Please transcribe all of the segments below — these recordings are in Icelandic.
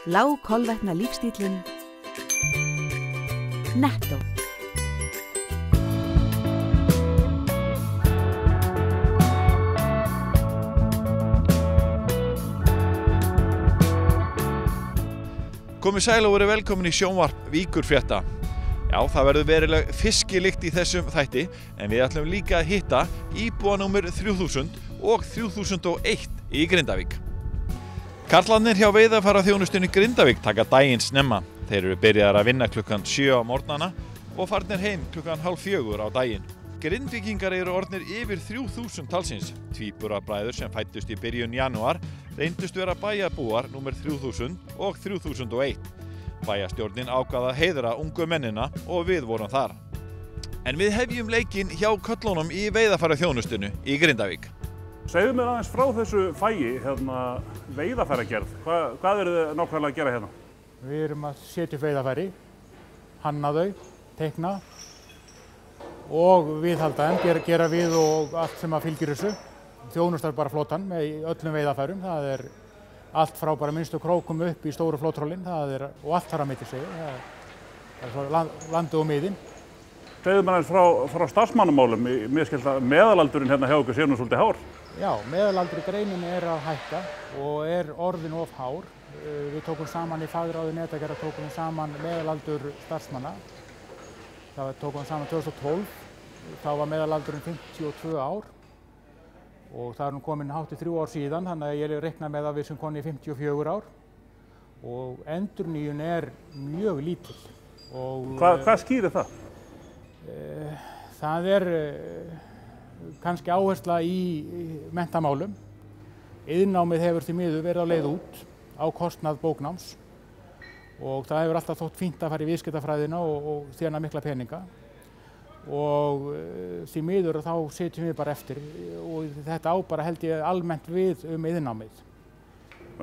Lágkolvetna lífstíllinn Netto. Komið sæl og verið velkomin í sjónvarp Víkurfrétta. Já, það verður verileg fiskilykt í þessum þætti, en við ætlum líka að hitta íbúa númer 3000 og 3001 í Grindavík. Karlarnir hjá veiðarfæraþjónustunni Grindavík taka daginn snemma. Þeir eru byrjaðir að vinna klukkan 7 á morgnana og farnir heim klukkan 3:30 á daginn. Grindvíkingar eru orðnir yfir 3000 talsins. Tvíburabræður sem fæddust í byrjun janúar reyndust vera bæjarbúar númer 3000 og 3001. Bæjarstjórnin ákvað að heiðra ungu mennina og við vorum þar. En við hefjum leikinn hjá köllunum í veiðarfæraþjónustunni í Grindavík. Segðu mér aðeins frá þessu fæi, veiðarfæragerð. Hvað eru þið nákvæmlega að gera hérna? Við erum að setja upp veiðarfæri, hanna þau, teikna og viðhalda þeim, gera við og allt sem að fylgir þessu. Þjónustar bara flotan með öllum veiðarfærum. Það er allt frá bara minnstu krókum upp í stóru flótrólinn og allt þar að milli sig. Það er svo landið og miðin. Segðu mér aðeins frá starfsmannamálum. Mér skilst að meðalaldurinn hérna hjá okkur sé nú svolítið hár. Já, meðalaldur í greininni er að hækka og er orðin of hár. Við tókum saman í fagráði Netagerðar tókum saman meðalaldur starfsmanna. Það tókum saman 2012. Þá var meðalaldurinn 52 ár. Og það er nú komin hátt í 3 ár síðan, þannig að ég reikna með að við sem komin í 54 ár. Og endurnýjun er mjög lítil. Hvað skýrir það? Það er kannski áhersla í menntamálum. Iðnnámið hefur því miður verið á leið út á kostnað bóknáms. Og það hefur alltaf þótt fínt að fara í viðskiptafræðina og þjána mikla peninga. Og því miður þá sitjum við bara eftir og þetta á bara held ég almennt við iðnnámið.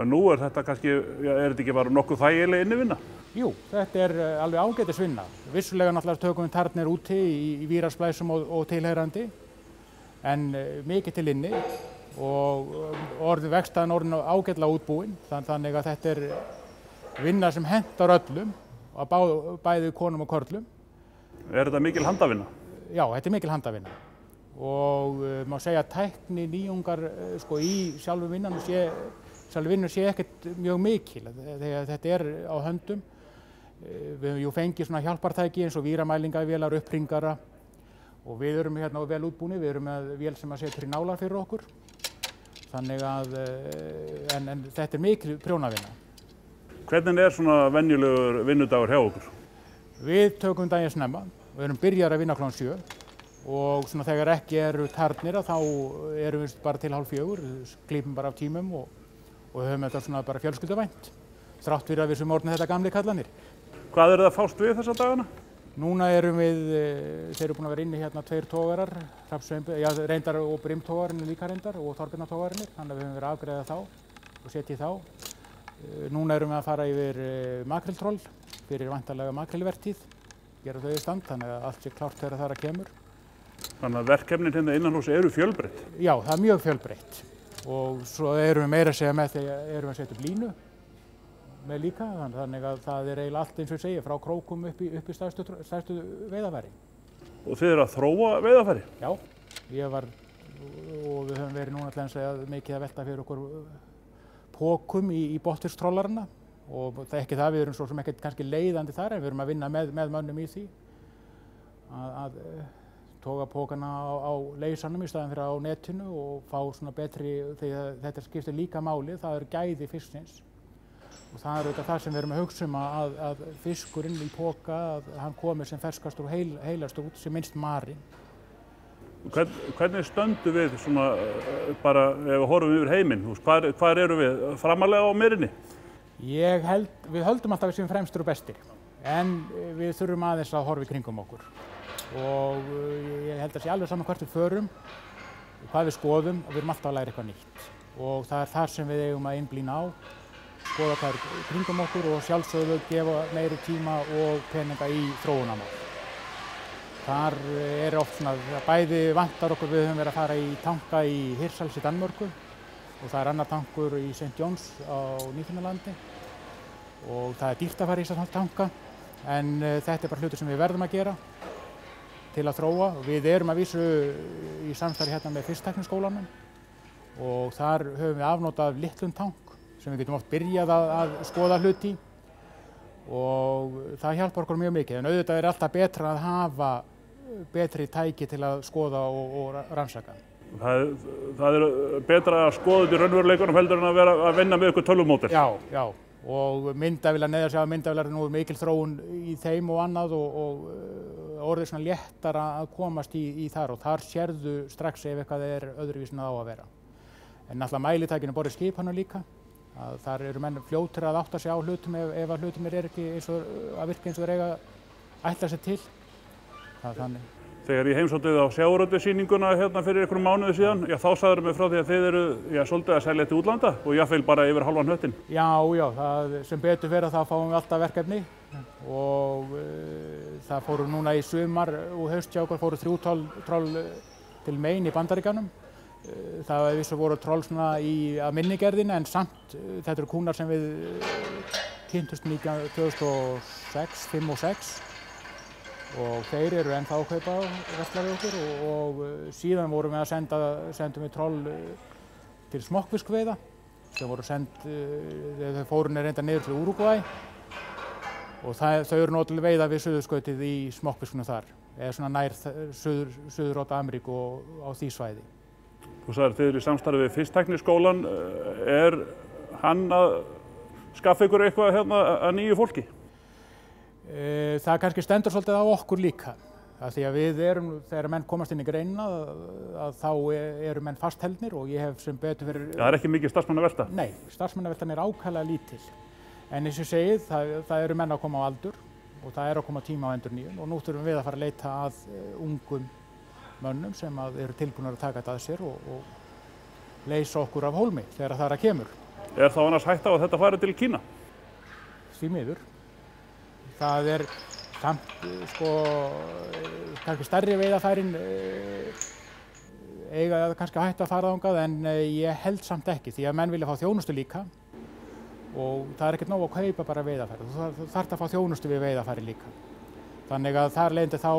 Nú er þetta kannski, er þetta ekki bara nokkuð þægileg innivinna? Jú, þetta er alveg ágætisvinna. Vissulega náttúrulega tökum við tarnir úti í vírasplæsum og tilheyrandi, en mikið til inni og vegstaðan orðin ágætlega útbúin, þannig að þetta er vinna sem hentar öllum, bæði konum og körlum. Er þetta mikil handavinna? Já, þetta er mikil handavinna og má segja að tækni nýjungar í sjálfu vinnu sé ekkert mjög mikil þegar þetta er á höndum. Við höfum fengið svona hjálpartæki eins og víramælingavélar, uppringara og við erum hérna vel útbúni, við erum með vél sem að setur í nálar fyrir okkur. Þannig að, en þetta er mikil prjónavinna. Hvernig er svona venjulegur vinnudagur hjá okkur? Við tökum daginn snemma. Við erum byrjar að vinna klukkan 7 og svona þegar ekki eru tarnir þá erum við bara til 3:30, klípum bara af tímum og höfum þetta svona bara fjölskylduvænt. Þrátt fyrir að við sem orðin þetta gamli kallanir. Hvað eru það að fást við þessa dagana? Núna erum þeir eru búin að vera inni hérna 2 togarar, reyndar og brimtogarinn líka reyndar og Þorbjarnartogarinn, þannig að við höfum verið að afgreiða þá og setja í þá. Núna erum við að fara yfir makríltroll fyrir væntanlega makrílvertíð. Gera þau í stand, þannig að allt sé klárt þegar þar að kemur. Þannig að verkefnin hérna innanhús eru fjölbreytt? Já, það er mjög fjölbreytt. Og svo erum við meira að segja með þegar erum við að setja upp línu með líka, þannig að það er eiginlega allt eins og ég segi, frá krókum upp í stærstu veiðarfæri. Og þið eru að þróa veiðarfæri? Já, og við höfum verið núna til að segja mikið að velta fyrir okkur pókum í botnfisktrollarana. Og það er ekki það, við erum svo sem ekkert kannski leiðandi þar, en við erum að vinna með mönnum í því að toga pókana á leysanum í staðinn fyrir á netinu og fá svona betri, þegar þetta skiptir líka máli, það eru gæði fisksins. Og það er auðvitað það sem við erum að hugsa að fiskurinn í póka, að hann komi sem ferskastur og heilastur út, sem minnst marinn. Hvernig stöndum við svona bara ef við horfum yfir heiminn? Hvar eru við? Framarlega á merinni? Við höldum alltaf við séum fremstir og bestir, en við þurfum aðeins að horfa í kringum okkur. Og ég held að sé alveg saman hvert við förum, hvað við skoðum og við erum alltaf að læra eitthvað nýtt. Og það er þar sem við eigum að einblína á, skoða hvað er kringum okkur og sjálfsögðu gefa meiri tíma og peninga í þróunarmál. Þar er oft svona, bæði vantar okkur, við höfum verið að fara í tanka í Hirtshals í Danmörku og það er annar tankur í St. John's á Nýfundnalandi og það dýrt að fara í þessa tanka en þetta bara hlutur sem við verðum að gera til að þróa. Við erum að vísu í samstarfi hérna með Fisktækniskólanum og þar höfum við afnotað litlum tank sem við getum oft byrjað að skoða hluti og það hjálpar okkur mjög mikið. En auðvitað alltaf betra að hafa betri tæki til að skoða og rannsaka. Það betra að skoða þetta í raunveruleikunum heldur en að vera að vinna með ykkur tölvumódel. Já. Og myndavélar, myndavélar nú mikil þróun í þeim og annað og orðið svona léttara að komast í þar og þar sérðu strax ef eitthvað öðruvísi en það á að vera. En náttúrulega mælitækinu borið skipanum líka. Þar eru menn fljótir að átta sig á hlutum ef að hlutum ekki eins og að virka eins og þeir eiga að ætla sér til. Þannig. Þegar ég heimsótti á sjávarútvegssýninguna hérna fyrir einhverjum mánuði síðan, þá sagðirðu mig frá því að þið eru svolítið að selja til útlanda og jafnvel bara yfir halvan hnöttinn. Já, sem betur fer þá fáum við alltaf verkefni og það fóru núna í sumar og haust hjá okkur fóru 3 troll til Maine í Bandaríkjunum. Það vissu voru troll svona að minnigerðinni en samt þetta eru kúnar sem við kynntumst 2006, 5 og 6. Og þeir eru ennþá að kaupa versla við okkur og síðan vorum við að sendum við troll til smokkfiskveiða sem voru þegar þau fóru reynda niður til Úrúgvæ og þau eru náttúrulega veiða við suðurskautið í smokkfiskunum þar eða svona nær suðuróta Ameríku og á því svæði. Þú sagðir þið eru í samstarfi við Fisktækniskólann. Hann að skaffa ykkur eitthvað hérna að nýju fólki? Það kannski stendur svolítið á okkur líka. Því að við þegar menn komast inn í greinina þá eru menn fastheldnir og ég hef sem betur fyrir... Það er ekki mikið starfsmannavelta? Nei, starfsmannaveltan er ákaflega lítil. En eins og ég segið, það eru menn að koma á aldur og það er að koma tíma á endurnýjun og nú þurfum við að fara að leita að ungum mönnum sem eru tilbúnir að taka þetta að sér og leysa okkur af hólmi þegar það kemur. Er þá annars hætta á að þetta fari til Kína? Því miður. Það samt, kannski stærri veiðarfærin eiga kannski hætta að fara þangað en ég held samt ekki því að menn vilja fá þjónustu líka og það er ekkert nóg að kaupa bara veiðarfæri. Þú þarft að fá þjónustu við veiðarfæri líka. Þannig að þar leiðandi þá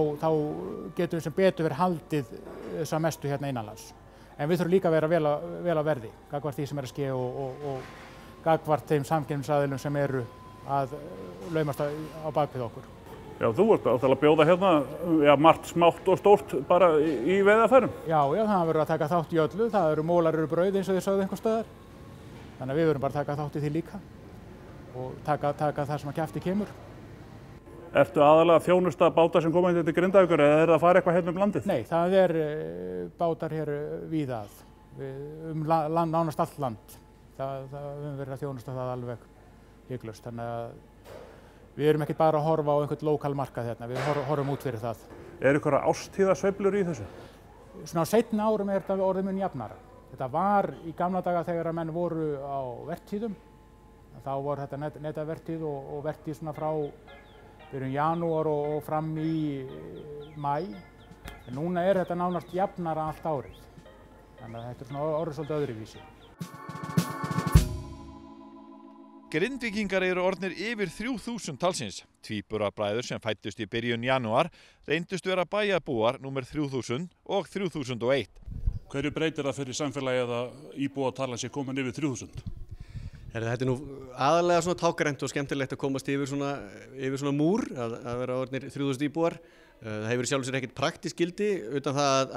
getum við sem betur verið haldið þess að mestu hérna innanlands. En við þurfum líka að vera vel á verði, gagnvart því sem að ske og gagnvart þeim samkeppnisaðilum sem eru að laumast á bakvið okkur. Já, þú ert að bjóða hérna margt smátt og stórt bara í veiðarfærum. Já, það verður að taka þátt í öllu. Það eru mólar eru brauð eins og þið sögðu einhvers staðar. Þannig að við verðum bara að taka þátt í því líka og taka það sem að kjafti kemur. Ertu aðalega að þjónusta báta sem koma inn til Grindavíkur eða er það að fara eitthvað hérna landið? Nei, það bátar hér víða nánast allt land. Það höfum verið að þjónusta það alveg hygglust. Þannig að við erum ekki bara að horfa á einhvern lokal markað hérna, við horfum út fyrir það. Er einhverja árstíðasveiflur í þessu? Svona á seinna árum þetta orðið mun jafnara. Þetta var í gamla daga þegar að menn voru á vertíðum. Þá var þetta netavertíð og vertíð svona frá byrjun janúar og fram í maí. En núna er þetta nánast jafnara allt árið. Þannig að þetta er svona orðið svolítið öðruvísi. Grindvíkingar eru orðnir yfir 3000 talsins. Tvíburabræður sem fæddust í byrjun janúar reyndust vera bæjarbúar númer 3000 og 3001. Hverju breytir það fyrir samfélagið að íbúatalan sé komin yfir 3000? Þetta er nú aðalega svona tákgrænt og skemmtilegt að komast yfir svona múr, að vera orðnir 3000 íbúar. Það hefur sjálfur sér ekkert praktískt gildi utan það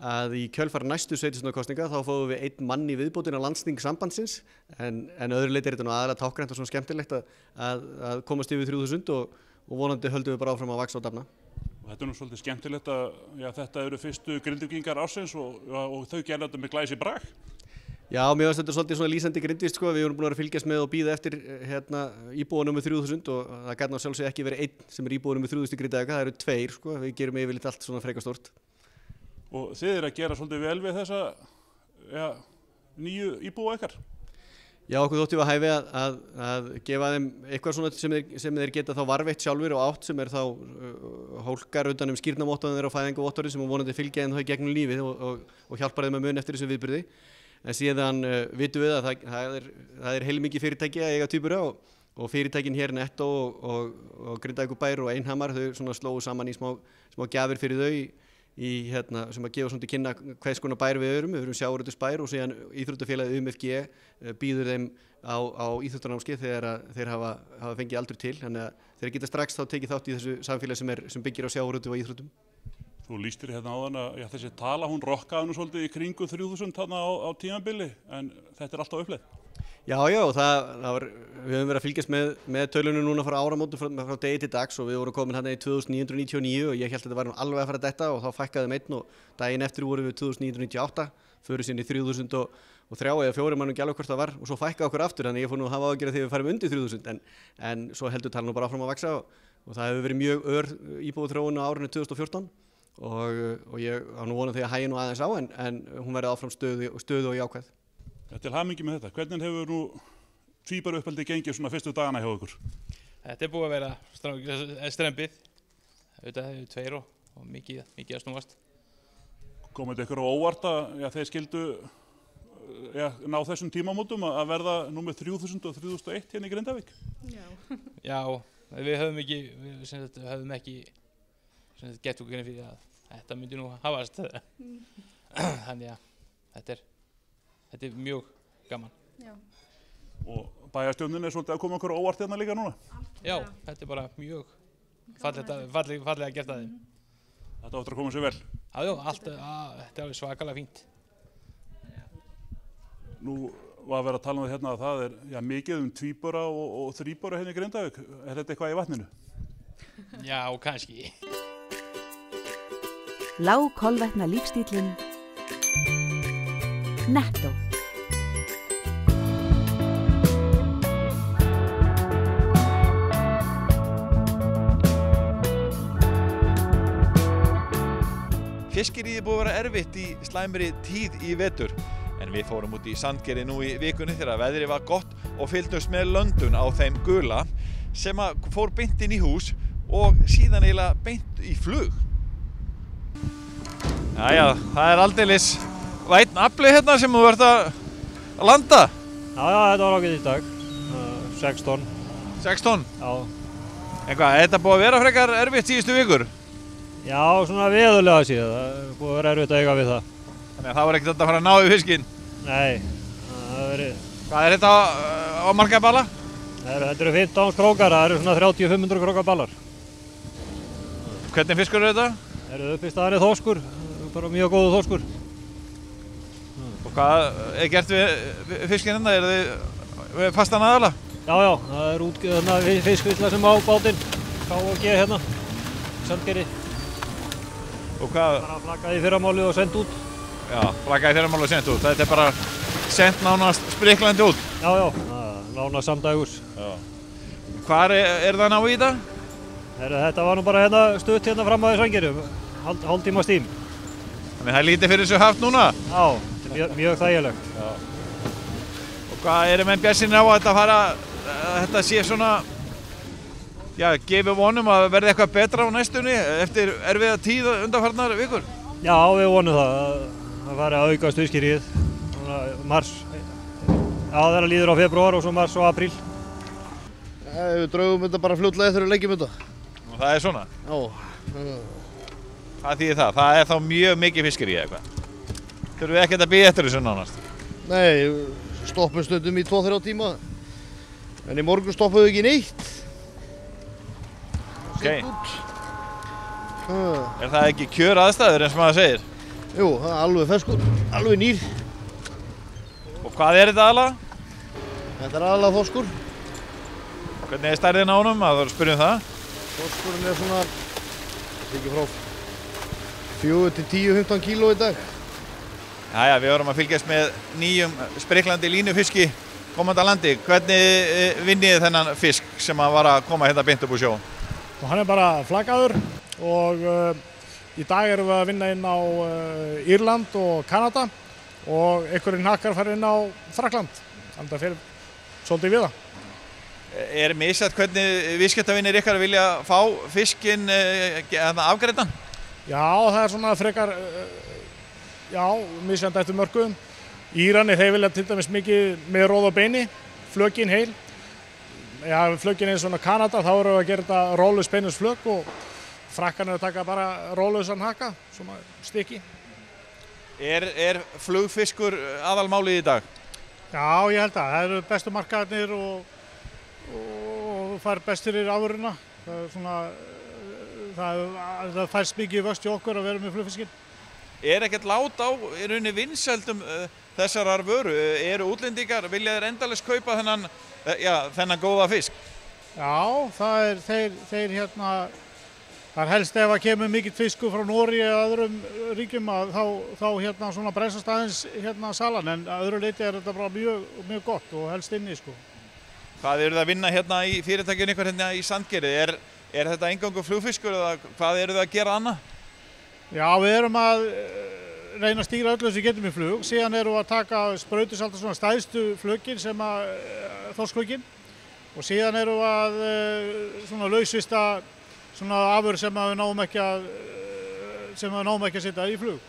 að í kjölfar næstu sveitarstjórnarkosninga þá fáum við einn mann í viðbótin á landsþing sambandsins en öðru leyti er þetta nú aðalega tákgrænt og svona skemmtilegt að komast yfir 3000 og vonandi höldum við bara áfram að vaxa og dafna. Og þetta er nú svolítið skemmtilegt að þetta eru fyrstu Grindvíkingar ársins og þau gerðu þetta með glæsi brag. Já, mér finnst þetta svolítið svona lýsandi grindvíst sko, við erum búin að fylgjast með og bíða eftir íbúanum með 3000 og það gæti ná sjálfsög ekki verið einn sem er íbúanum með 3000 í Grindavík, það eru 2 sko, við gerum yfirleitt allt svona frekar stórt. Og þið eru að gera svolítið vel við þessa nýju íbúa ykkar? Já, okkur þótti við að hæfi að gefa þeim eitthvað svona sem þeir geta þá varveitt sjálfur og átt sem er þá hólkar utan skírnarvottorðin þeirra og fæðingarvottorðin sem vonandi fylgja þeim þá í gegnum lífið og hjálpar þeim að muna eftir þessu viðburði. En síðan vitum við að það er heilmikið fyrirtæki að eiga tvíbura og fyrirtækin hér Netto og Grindavíkurbær og Einhamar þau svona slóu saman í smá gjafir fyrir þau sem að gefa svona til kynna hvers konar bær við erum sjávarútvegsbær og síðan íþróttafélagið UMFG býður þeim á íþróttanámskeið þegar þeir hafa fengið aldur til, þannig að þeir geta strax þá tekið þátt í þessu samfélagi sem byggir á sjávarútvegi og íþróttum. Þú lýstir hérna áðan að þessi tala hún rokkaði nú svolítið í kringu 3000 þarna á tímabili, en þetta alltaf uppleið. Já, við höfum verið að fylgjast með tölunum núna frá áramótum frá degi til dags og við vorum komin hérna í 2999 og ég held að þetta var alveg að fara að detta og þá fækkaði einn og daginn eftir vorum við 2998, fyrir sinni 3003 eða 4 mannum ekki alveg hvort það var og svo fækkaði okkur aftur, þannig ég fór nú að hafa ágjörð þegar við færum undir 3000 en svo heldur talan nú bara áfram að vaxa og það hefur verið mjög íbúaþróun á árinu 2014 og ég á nú vonað því að hægja nú aðeins á en hún verið áfram stöðu og jákvæð. Til hamingju með þetta. Hvernig hefur nú tvíburuuppeldi gengið svona fyrstu dagana hjá ykkur? Þetta búið að vera strempið. Auðvitað hefur tveir og mikið að snúast. Komið þetta ykkur á óvart að þeir skildu ná þessum tímamótum að verða númer 3000 og 3001 hérna í Grindavík? Já, við höfum ekki gett okkur fyrir að þetta myndi nú hafast. Þannig að þetta er mjög gaman. Já. Og bæjarstjórnin svolítið að koma okkur óvart hérna líka núna? Já, þetta er bara mjög fallega gert að þeim. Þetta áttur að koma sér vel? Já, þetta er alveg svakalega fínt. Nú var að vera að tala um það hérna að það er mikið tvíbura og þríbura hérna í Grindavík. Er þetta eitthvað í vatninu? Já, kannski. Lágkolvetna lífstíllinn Netto. Fiskiríði búið að vera erfitt í slæmri tíð í vetur en við fórum út í Sandgerði nú í vikunni þegar veðrið var gott og fylgdumst með löndun á þeim gula sem fór beint inn í hús og síðan eiginlega beint í flug. Jæja, það er aldeilis væn afli hérna sem þú ert að landa? Já, þetta var ágætt í dag. 6 tonn. 6 tonn? Já. En hvað, er þetta búið að vera frekar erfitt síðustu vikur? Já, svona veðurlega síðan. Það er búið að vera erfitt að eiga við það. Þannig að það var ekkert að fara að ná í fiskinn? Nei, það hefur verið... Hvað er þetta á marga balla? Þetta eru 15 krókar, það eru svona 30-500 krókar ballar. Hvernig fiskur eru þetta? Það eru upp í staðinni þorskur, bara mjög góðu þorskur. Og hvað er gert við fiskinn hérna? Er þið fastan aðala? Já, það er fiskvilla sem á bátinn, K&G hérna, Sandgerði. Og hvað? Bara flaggaði í fyrramáli og sendt út. Já, flaggaði í fyrramáli og sendt út. Þetta er bara sendt nánast spriklandi út? Já, nánast samdægurs. Hvar er það ná í þetta? Þetta var nú bara hérna stutt hérna fram að Sandgerði, hálftíma tím. Þannig það er lítið fyrir þessu haft núna? Já, þetta er mjög þægilegt. Og hvað eru menn bjartsýnir á að þetta sé svona, gefið vonum að verði eitthvað betra á næstunni eftir erfiða tíð undanfarnar vikur? Já, við vonum það. Það fari að aukast fiskiríið. Mars. Já, það líður á febrúar og svo mars og apríl. Við draugum þetta bara fljótlega þegar við leggjum þetta. Og það er svona? Já. Hvað þýðir það? Það er þá mjög mikið fiskiríið eitthvað? Þurfum við ekkert að bíða eftir þessu nánast? Nei, stoppum stundum í 2-3 tíma. En í morgun stoppuðum við ekki neitt. Okay. Er það ekki kjör aðstæður eins og maður segir? Jú, það er alveg ferskur, alveg nýr. Og hvað er þetta aðalega? Þetta er aðalega þorskur. Hvernig er stærðin á honum? Að þú spyrjum það? Þorskurinn er svona, ekki frá 4-10-15 kíló í dag. Jæja, við vorum að fylgjast með nýjum spriklandi línufiski komandi að landi. Hvernig vinnið þið þennan fisk sem var að koma hérna beint upp úr sjó? Og hann er bara flaggaður og í dag erum við að vinna inn á Írland og Kanada og einhverjir hnakkar fara inn á Frakkland. Þannig að það fyrir svolítið við það. Er misjafnt hvernig viðskiptavinir ykkar vilja fá fiskinn afgreiddan? Já, það er svona frekar, misjafnt eftir mörkuðum. Íranir, þeir vilja til dæmis mikið með róð og beini, flökin heil. flöggin eins og Kanada, þá erum við að gera þetta rólaus beinusflögg og Frakkarnir að taka bara rólausan hakka, svona stykki. Er flugfiskur aðalmálið í dag? Já, ég held að. Það eru bestu markaðarnir og fær bestir í afurðina. Það er svona, það færst mikið vöxt í okkur að vera með flugfiskinn. Er ekkert lát á í rauninni vinsældum þessarar vöru? Eru útlendingar, vilja þeir endalaust kaupa þennan góða fisk? Já, það er helst ef að kemur mikill fiskur frá Noregi eða öðrum ríkjum þá svona bremsast aðeins salan, en að öðru leyti er þetta bara mjög gott og helst inni, sko. Hvað eru það að vinna hérna í fyrirtækinu ykkur hérna í Sandgerði? Er þetta eingöngu flugfiskur eða hvað eru það að gera annað? Já, við erum að reyna að stýra öllu sem við getum í flug. Síðan erum við að taka sprautusalta svona stæðstu flöggin sem þorskflöggin, og síðan erum við að svona lausvista svona afurð sem við náum ekki að setja í flug.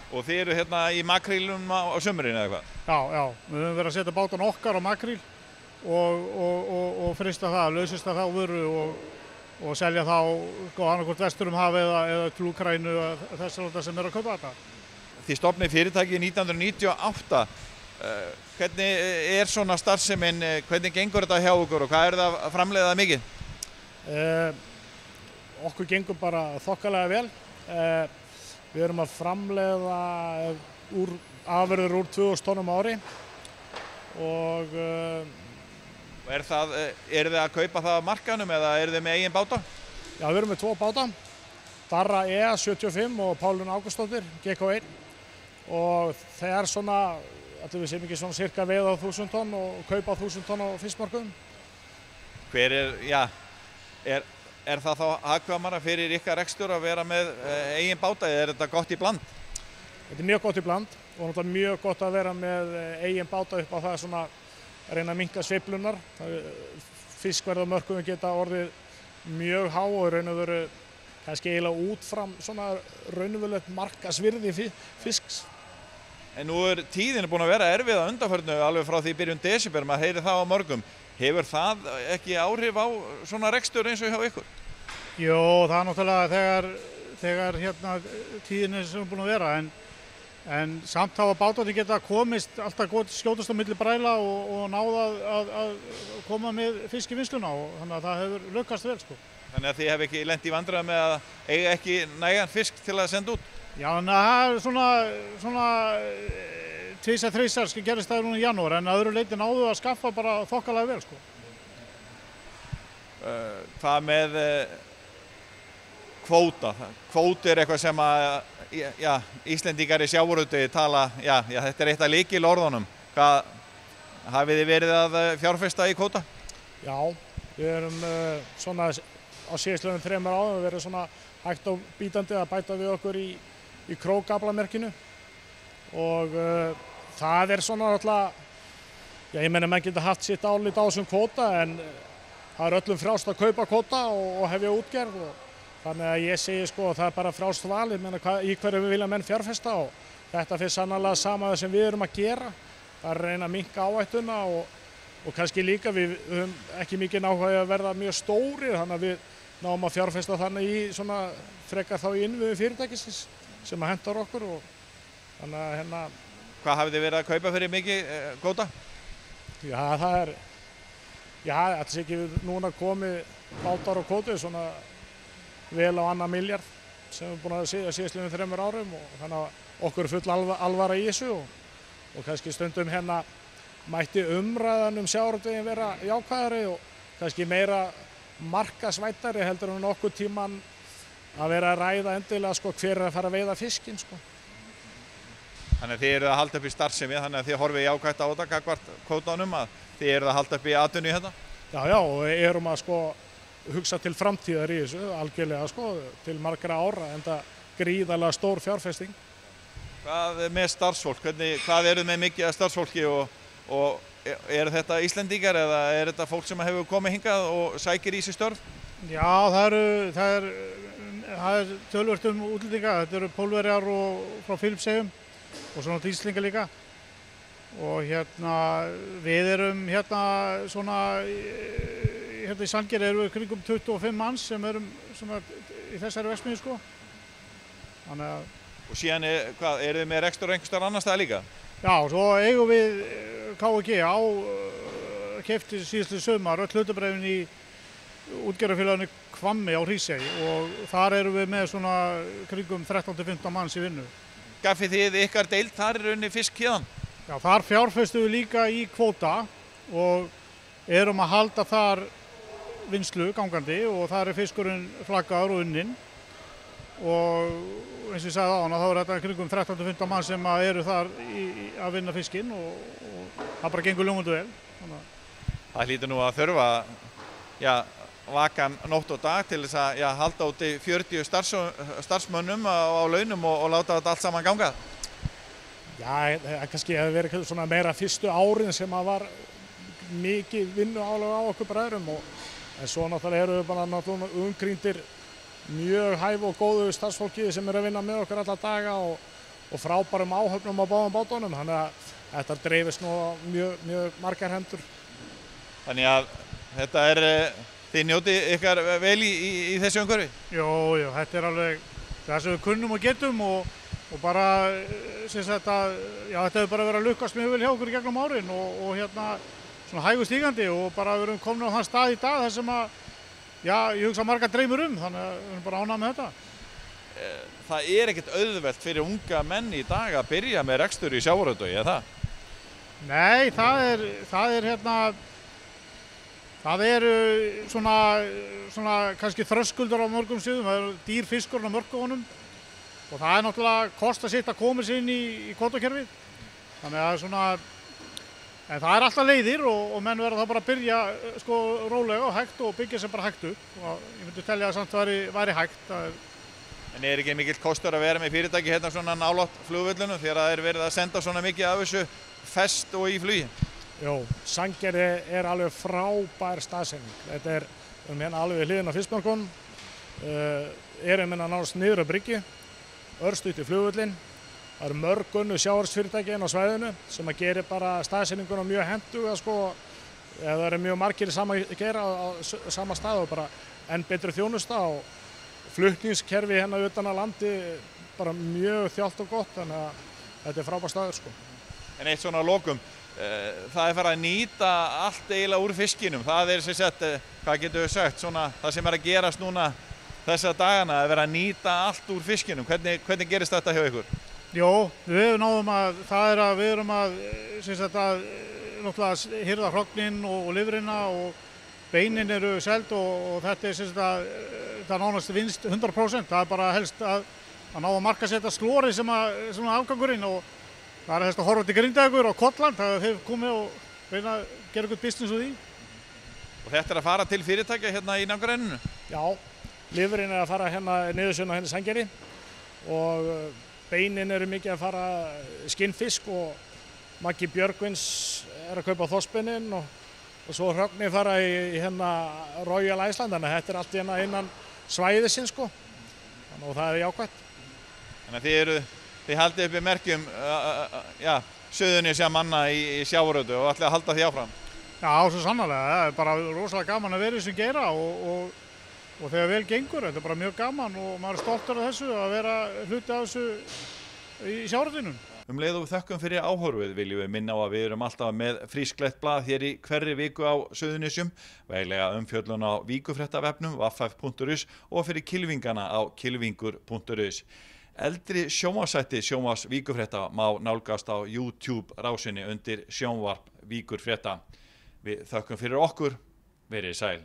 Og þið eru hérna í makrílum á sumrin eða hvað? Já, við höfum verið að setja bátan okkar á makríl og frista það, lausvista það vöru og selja þá annarkvort vestur haf eða til Úkraínu þessar sem eru að kaupa þetta. Þið stofnið fyrirtæki 1998. Hvernig er svona starfsemin, hvernig gengur þetta hjá okkur og hvað er það að framleiða mikið? Okkur gengur bara þokkalega vel. Við erum að framleiða afurðir úr 2000 tonnum á ári og eru þið að kaupa það á markaðnum eða eru þið með eigin báta? Já, við erum með 2 báta, Darra E75 og Pálun Ágústsdóttir GK1, og það er svona, allir við séum ekki svona cirka veið á 1000 tonn og kaupa 1000 tonn á fiskmarkaðum. Er það þá hagkvæmara fyrir ykkar rekstur að vera með eigin báta eða er þetta gott í bland? Þetta er mjög gott í bland og náttúrulega mjög gott að vera með eigin báta upp á það svona að reyna að minnka sveiflunar. Fiskverð á mörkuðum geta orðið mjög há og raun og veru kannski eiginlega útfram svona raunverulegt markaðsvirði fisks. En nú er tíðin búin að vera erfið að undanförnu alveg frá því byrjun desember, maður heyrir það á morgum. Hefur það ekki áhrif á svona rekstur eins og hjá ykkur? Jó, það er náttúrulega þegar tíðin er sem búin að vera, en samt hafa bátarnir geta komist alltaf skjótast á milli bræla og náða að koma með fisk í vinnsluna, og þannig að það hefur lukkast vel, sko. Þannig að þið hef ekki lent í vandræðum með að eiga ekki nægan fisk til að senda út? Já, þannig að það er svona tvisar gerist það núna í janúar, en að öðru leyti náðu að skaffa bara þokkalega vel, sko. Hvað með kvóta? Kvóti er eitthvað sem að Íslendingar í sjávarútvegi tala, þetta er eitt af lykilorðunum. Hafið þið verið að fjárfesta í kvóta? Já, við erum svona á síðastliðnum 3 árum verið svona hægt og bítandi að bæta við okkur í krókaflamerkinu, og það er svona alltaf, ég meina menn geta haft sitt álit á þessum kvóta, en það er öllum frjálst að kaupa kvóta og hefja útgerð, og þannig að ég segi sko að það er bara frjálst val, ég meina í hverju við vilja menn fjárfesta, og þetta fyrir sannarlega sama það sem við erum að gera, það er að reyna að minnka áhættuna og kannski líka við höfum ekki mikið náhuga að verða mjög stórir, þannig að við náum að fjárfesta þannig í svona frekar þá í innviðum fyrirtækisins sem að hentar okkur, og þannig að Hvað hafið þið verið að kaupa fyrir mikið kvóta? Já, þetta sé ekki núna komið bátar og kvótið svona vel á 2 milljarð sem við búin að síðastliðnum 3 árum, og þannig að okkur er full alvara í þessu, og kannski stundum mætti umræðan sjávarútveginn vera jákvæðari og kannski meira markaðsvæddari heldur en nokkuð tíman að vera að ræða endilega sko hver er að fara að veiða fiskinn, sko. Þannig að þið eruð að halda upp í starfsemi, þannig að þið horfið jákvætt á þetta gagnvart kvótanum, að þið eruð að halda upp í atvinnu í þetta? Já, og erum að sko hugsa til framtíðar í þessu, algjörlega sko, til margra ára, enda gríðarlega stór fjárfesting. Hvað með starfsfólk? Hvað eruð með mikið af starfsfólki og eru þetta Íslendingar eða er þetta fólk sem hefur komið hingað og sækir í sig störf? Já, það er töluvert útlendinga, þetta eru Pólverjar og frá Filippseyjum og svona Íslendingar líka. og við erum svona í Sandgerði erum við kringum 25 manns sem erum svona í þessari verksmiðju sko. Þannig að Og síðan eru þið með rekstur einhvers staðar annars staðar líka? Já, svo eigum við KG keypti síðustu sumar öll hlutabréfin í útgerðarfélaginu Hvammi á Hrísey og þar erum við með svona kringum 13-15 manns í vinnu. Gaffið þið ykkar deild þar í rauninni fisk héðan? Já, þar fjárfestum við líka í kvóta og erum að halda þar vinnslu gangandi og þar er fiskurinn flaggaður og unninn og eins og ég sagði áðan þá er þetta kringum 13-15 mann sem eru þar að vinna fiskinn og það bara gengur ljómandi vel. Það hlýtur nú að þurfa vakan nótt og dag til þess að halda úti 40 starfsmönnum á launum og láta þetta allt saman ganga? Já, kannski hefði verið svona meira fyrstu árin sem að var mikið vinnuálag á okkur bræðrum en svo náttúrulega eru við bara náttúrulega umkringdir mjög hæfu og góðu starfsfólki sem eru að vinna með okkur alla daga og frábærum áhöfnum á báðum bátunum, þannig að þetta dreifist nú á mjög margar hendur. Þannig að þetta þið njótið ykkar vel í þessu umhverfi? Jú, þetta er alveg það sem við kunnum og getum og bara þetta hefur bara verið að lukkast mjög vel hjá okkur í gegnum árin og svona hægu stígandi og bara við erum komin á þann stað í dag þar sem að ég hugsa margar dreymur þannig að við erum bara ánægð með þetta. Það er ekkert auðvelt fyrir unga menn í dag að byrja með rekstur í sjávarútvegi, eða það? Nei, það eru svona kannski þröskuldur á mörgum sviðum, það eru dýr fiskurinn á mörkuðunum og það er náttúrulega kosta sitt að koma sér inn í kvótakerfið. Þannig að en það er alltaf leiðir og menn verða þá bara að byrja sko rólega og hægt og byggja sem bara hægt upp og ég myndi telja að samt væri hægt. En er ekki mikill kostur að vera með fyrirtæki hérna svona nálægt flugvöllunum þegar það er verið að senda svona mikið af þessu fest og í flugi? Jó, Sandgerði er alveg frábær staðsetning. Þetta er alveg við hliðina á fiskmarkaðnum, erum nánast niður á bryggju, örstutt í flugvöllin. Það eru mörg önnur sjávarútvegsfyrirtæki á svæðinu sem að gerir bara staðsetninguna mjög hentuga sko, eða það eru mjög margir gera á sama stað og bara enn betri þjónusta og flutningskerfi hérna utan að landi bara mjög þjált og gott, þannig að þetta er frábær staður sko. En eitt svona að lokum, það er farið að nýta allt eiginlega úr fiskinum, það er sem sagt, hvað getur við sagt, svona það sem er að gerast núna þessa dagana, að vera að nýta allt úr fiskinum, hvernig gerist þetta hjá ykkur? Jó, við náðum að við erum að náttúrulega hirða hrognin og lifrina og beinin eru seld og þetta er það nánast vinst 100%. Það er bara helst að ná að markaðssetja slori sem afgangurinn og það er helst að horfa til Grindavíkur og Kollland, það hefur komið og reyna að gera eitthvað business úr því. Og þetta er að fara til fyrirtækja hérna í nágrenninu? Já, lifrin er að fara hérna niðursjönda hérna í Sandgerði og beinin eru mikið að fara skinnfisk og Maggi Björgvins er að kaupa þorskbeinin og svo hrogni fara í hérna Royal Iceland, þannig að þetta er allt hérna innan svæðisins sko, og það er jákvætt. Þannig að þið haldið uppi merkjum Suðurnesja manna í sjávarútvegi og ætlið að halda því áfram? Já, svo sannarlega, það er bara rosalega gaman að vera í þessum geira og þegar vel gengur, þetta er bara mjög gaman og maður er stoltur af þessu að vera hluti af þessu í sjávarútveginum. Leið og þökkum fyrir áhorfið viljum við minna á að við erum alltaf með frísklegt blað hér í hverri viku á Suðurnesjum, veglega umfjöllun á víkufréttavefnum www.vaf.is og fyrir kylfingana á kylfingur.is. Eldri sjónvarpsþætti Sjónvarps víkufrétta má nálgast á YouTube rásinni undir Sjónvarp víkurfrétta. Við þökkum fyrir okkur, verið sæl.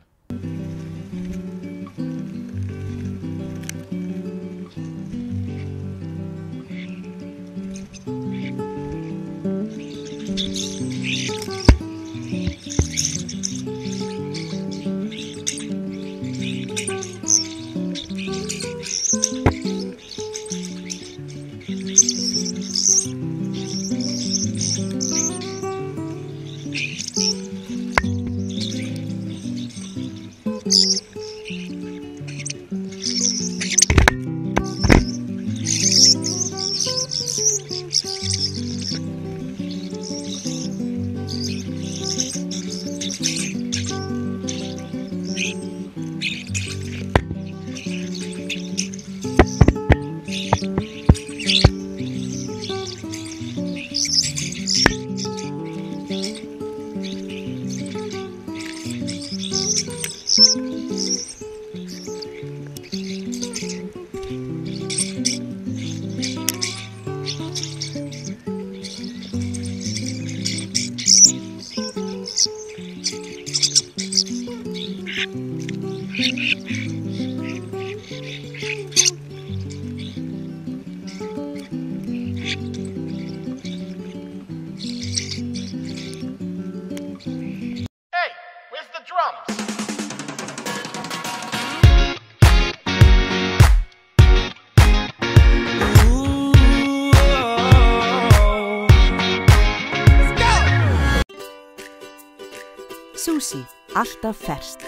Sushi, alltaf ferskt.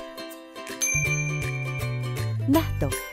Netto.